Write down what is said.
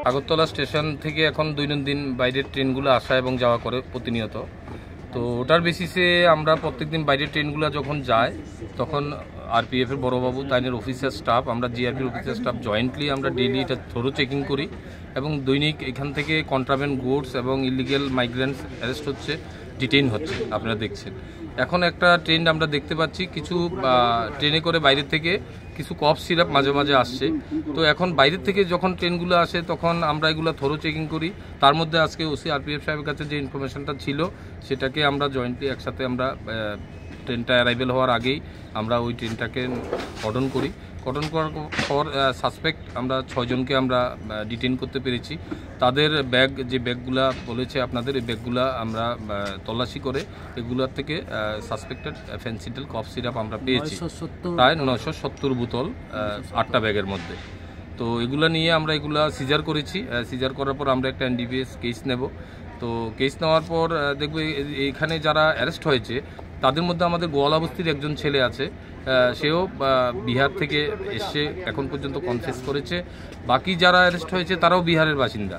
Agartala station থেকে এখন দৈনন্দিন বাইরের ট্রেনগুলো আসা এবং যাওয়া করে প্রতিনিয়ত। তো ওটার বেসিসে আমরা প্রত্যেকদিন বাইরের ট্রেনগুলো যখন যায় তখন আরপিএফের বড়বাবু তাইনের অফিসার স্টাফ, আমরা জিআরপির অফিসার স্টাফ জয়েন্টলি আমরা ডেইলি এটা থ্রো চেকিং করি এবং দৈনিক এখান থেকে কন্ট্রাব্যান্ড গুডস এবং ইলিগেল মাইগ্রেন্টস অ্যারেস্ট হচ্ছে, ডিটেইন হচ্ছে। আপনারা দেখছেন এখন একটা ট্রেন্ড আমরা দেখতে পাচ্ছি, কিছু ট্রেনে করে বাইরের থেকে কিছু কফ সিরাপ মাঝে মাঝে আসছে। তো এখন বাইরের থেকে যখন ট্রেনগুলো আসে তখন আমরা এগুলো থ্রো চেকিং করি। তার মধ্যে আজকে ওসি আরপিএফ সাহেবের কাছে যে ইনফরমেশনটা ছিল সেটাকে আমরা জয়েন্টলি একসাথে আমরা ট্রেনটা অ্যারাইভেল হওয়ার আগেই আমরা ওই ট্রেনটাকে কর্ডন করি। কর্ডন করার পর সাসপেক্ট আমরা 6 জনকে আমরা ডিটেইন করতে পেরেছি। তাদের ব্যাগ, যে ব্যাগগুলা বলেছে আপনাদের, এই ব্যাগগুলা আমরা তল্লাশি করে এগুলোর থেকে সাসপেক্টেড ফেন্সিডেল কফ সিরাপ আমরা পেয়েছি, প্রায় 970 বোতল 8টা ব্যাগের মধ্যে। তো এগুলা নিয়ে আমরা এগুলা সিজার করেছি। সিজার করার পর আমরা একটা এনডিপিএস কেস নেব। তো কেস নেওয়ার পর দেখব এখানে যারা অ্যারেস্ট হয়েছে তাদের মধ্যে আমাদের গোয়ালাবস্তির একজন ছেলে আছে, সেও বিহার থেকে এসে এখন পর্যন্ত কনফেস করেছে। বাকি যারা অ্যারেস্ট হয়েছে তারাও বিহারের বাসিন্দা।